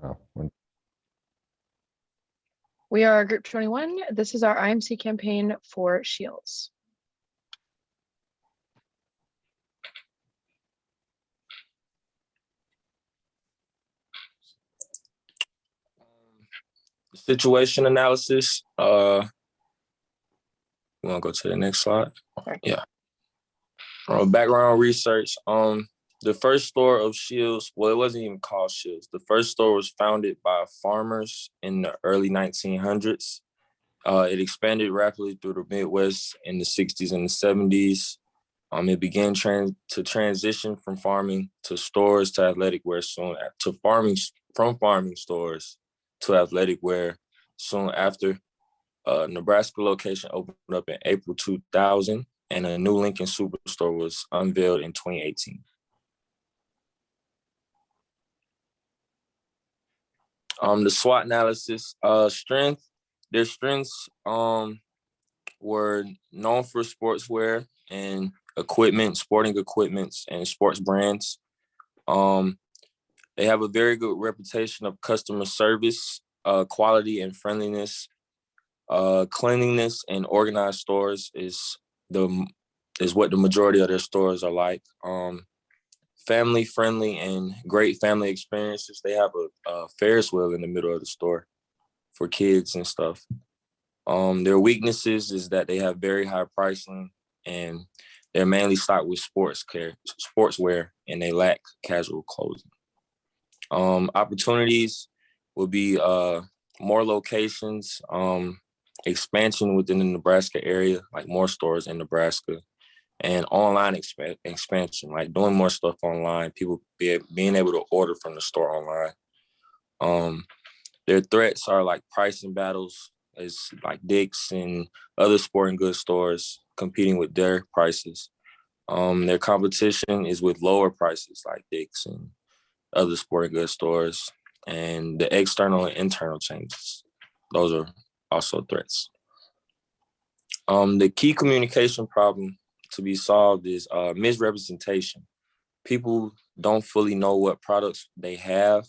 Oh, We are Group 21. This is our IMC campaign for Shields. Situation analysis. We want to go to the next slide. Sorry. Yeah. Background research. The first store of Shields, well, it wasn't even called Shields. The first store was founded by farmers in the early 1900s. It expanded rapidly through the Midwest in the 60s and the 70s. It began to transition from farming to stores to athletic wear soon to farming, from farming stores to athletic wear soon after. Nebraska location opened up in April 2000, and a new Lincoln Superstore was unveiled in 2018. The SWOT analysis, their strengths were known for sportswear and equipment, sporting equipments, and sports brands. They have a very good reputation of customer service, quality and friendliness. Cleanliness and organized stores is what the majority of their stores are like. Family friendly and great family experiences. They have a Ferris wheel in the middle of the store for kids and stuff. Their weaknesses is that they have very high pricing and they're mainly stocked with sportswear, and they lack casual clothing. Opportunities will be more locations, expansion within the Nebraska area, like more stores in Nebraska, and online expansion, like doing more stuff online, people being able to order from the store online. Their threats are like pricing battles, is like Dick's and other sporting goods stores competing with their prices. Their competition is with lower prices like Dick's and other sporting goods stores, and the external and internal changes. Those are also threats. The key communication problem to be solved is misrepresentation. People don't fully know what products they have.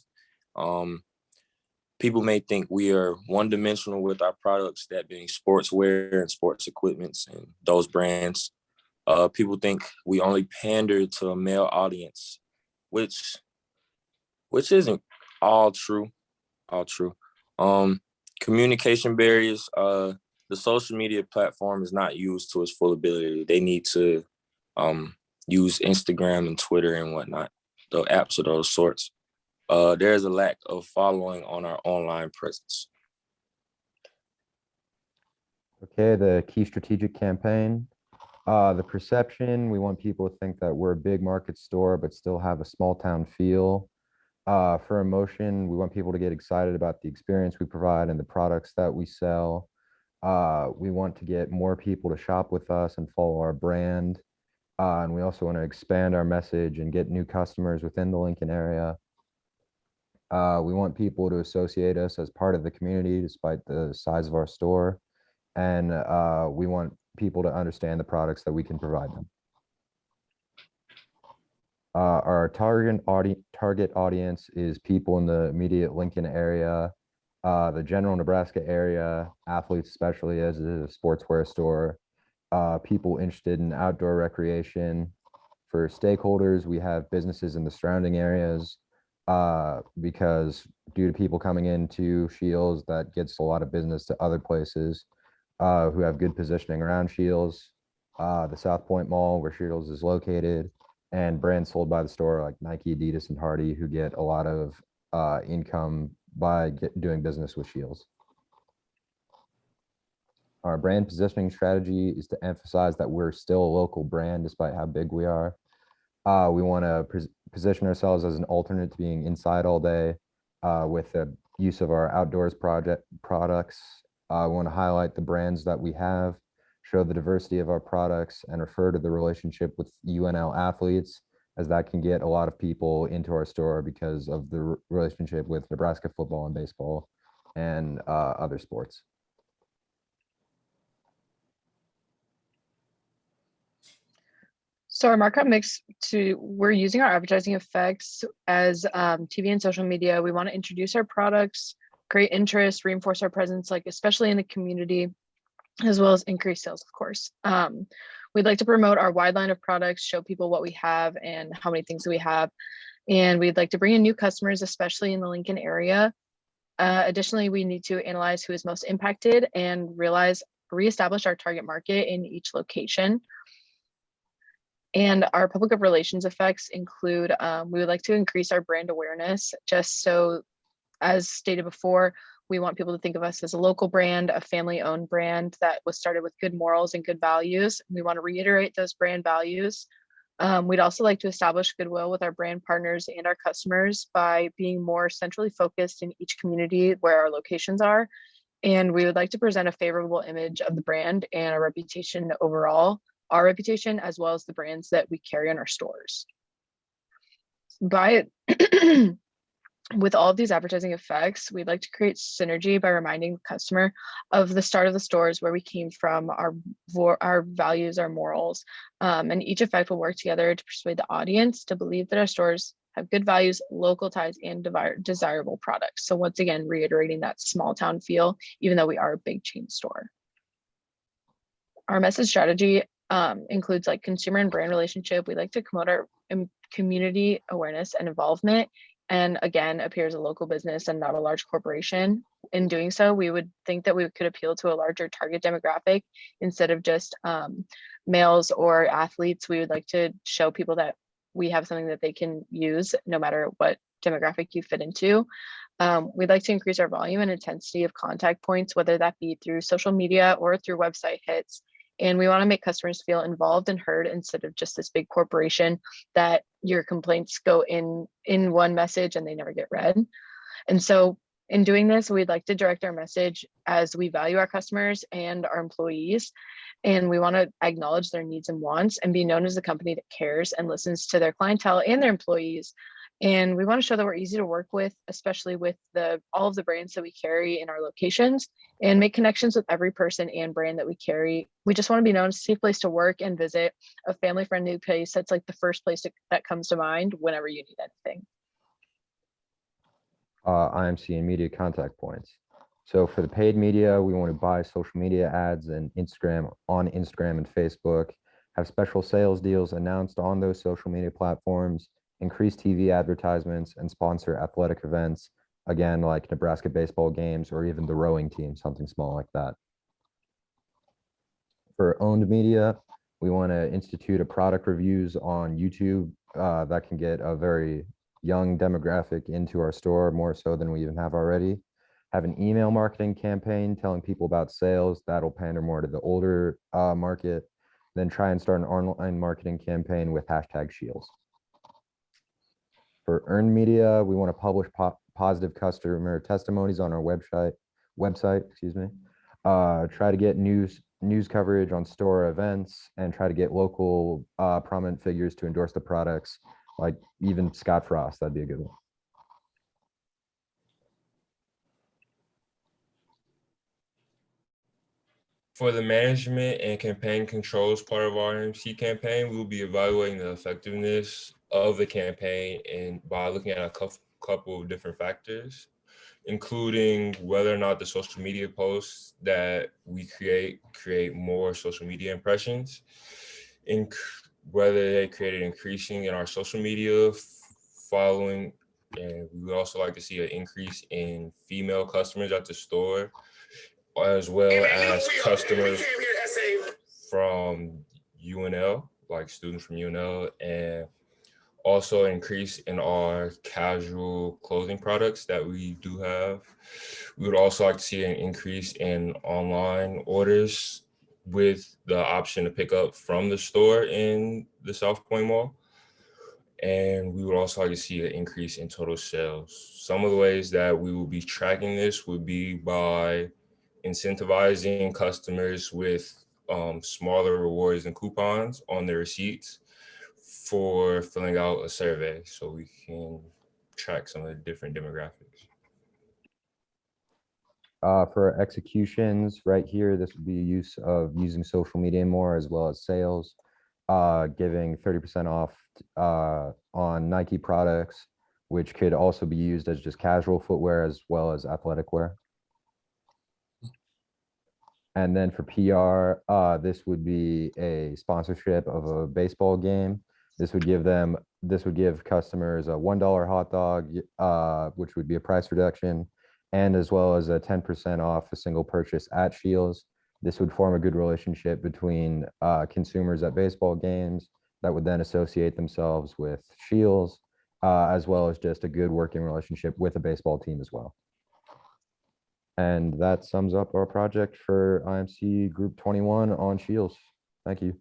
People may think we are one-dimensional with our products, that being sportswear and sports equipments and those brands. People think we only pander to a male audience, which isn't all true. Communication barriers. The social media platform is not used to its full ability. They need to use Instagram and Twitter and whatnot, the apps of those sorts. There is a lack of following on our online presence. okay, the key strategic campaign. The perception, we want people to think that we're a big market store, but still have a small town feel. For emotion, we want people to get excited about the experience we provide and the products that we sell. We want to get more people to shop with us and follow our brand. And we also want to expand our message and get new customers within the Lincoln area. We want people to associate us as part of the community despite the size of our store. And we want people to understand the products that we can provide them. Our target audience is people in the immediate Lincoln area, the general Nebraska area, athletes especially, as it is a sportswear store, people interested in outdoor recreation. For stakeholders, we have businesses in the surrounding areas, because due to people coming into Shields, that gets a lot of business to other places who have good positioning around Shields. The South Point Mall, where Shields is located, and brands sold by the store like Nike, Adidas, and Hardy, who get a lot of income by doing business with Shields. Our brand positioning strategy is to emphasize that we're still a local brand despite how big we are. We want to position ourselves as an alternate to being inside all day with the use of our outdoors products. We want to highlight the brands that we have, show the diversity of our products, and refer to the relationship with UNL athletes, as that can get a lot of people into our store because of the relationship with Nebraska football and baseball and other sports. So our markup mix we're using our advertising effects as TV and social media. We want to introduce our products, create interest, reinforce our presence, like especially in the community, as well as increase sales, of course. We'd like to promote our wide line of products, show people what we have and how many things we have. And we'd like to bring in new customers, especially in the Lincoln area. Additionally, we need to analyze who is most impacted and reestablish our target market in each location. And our public relations effects include, we would like to increase our brand awareness, just so, as stated before, we want people to think of us as a local brand, a family-owned brand that was started with good morals and good values. We want to reiterate those brand values. We'd also like to establish goodwill with our brand partners and our customers by being more centrally focused in each community where our locations are. And we would like to present a favorable image of the brand and our reputation overall, our reputation, as well as the brands that we carry in our stores. With all of these advertising effects, we'd like to create synergy by reminding the customer of the start of the stores, where we came from, our values, our morals, and each effect will work together to persuade the audience to believe that our stores have good values, local ties, and desirable products. So once again, reiterating that small town feel, even though we are a big chain store. Our message strategy includes like consumer and brand relationship. We like to promote our community awareness and involvement, and again, appear as a local business and not a large corporation. In doing so, we would think that we could appeal to a larger target demographic instead of just males or athletes. We would like to show people that we have something that they can use no matter what demographic you fit into. We'd like to increase our volume and intensity of contact points, whether that be through social media or through website hits. And we want to make customers feel involved and heard instead of just this big corporation that your complaints go in one message and they never get read. And so in doing this, we'd like to direct our message as we value our customers and our employees. And we want to acknowledge their needs and wants and be known as a company that cares and listens to their clientele and their employees. And we want to show that we're easy to work with, especially with all of the brands that we carry in our locations, and make connections with every person and brand that we carry. We just want to be known as a safe place to work and visit, a family-friendly place. That's like the first place that comes to mind whenever you need anything. IMC and media contact points. So for the paid media, we want to buy social media ads and on Instagram and Facebook, have special sales deals announced on those social media platforms, increase TV advertisements, and sponsor athletic events, again, like Nebraska baseball games or even the rowing team, something small like that. For owned media, we want to institute a product reviews on YouTube that can get a very young demographic into our store, more so than we even have already. Have an email marketing campaign telling people about sales that'll pander more to the older market. Then try and start an online marketing campaign with #Shields. For earned media, we want to publish positive customer testimonies on our website, try to get news coverage on store events, and try to get local prominent figures to endorse the products, like even Scott Frost. That'd be a good one. For the management and campaign controls part of our IMC campaign, we will be evaluating the effectiveness of the campaign and by looking at a couple of different factors, including whether or not the social media posts that we create more social media impressions, whether they create an increasing in our social media following, and we would also like to see an increase in female customers at the store, as well as customers from UNL, like students from UNL, and also increase in our casual clothing products that we do have. We would also like to see an increase in online orders with the option to pick up from the store in the South Point Mall. And we would also like to see an increase in total sales. Some of the ways that we will be tracking this would be by incentivizing customers with smaller rewards and coupons on their receipts for filling out a survey, so we can track some of the different demographics. For executions right here, this would be use of using social media more, as well as sales. giving 30% off on Nike products, which could also be used as just casual footwear as well as athletic wear. And then for PR, this would be a sponsorship of a baseball game. This would give customers a $1 hot dog, which would be a price reduction, and as well as a 10% off a single purchase at Shields. This would form a good relationship between consumers at baseball games that would then associate themselves with Shields, as well as just a good working relationship with a baseball team as well. And that sums up our project for IMC Group 21 on Shields. Thank you.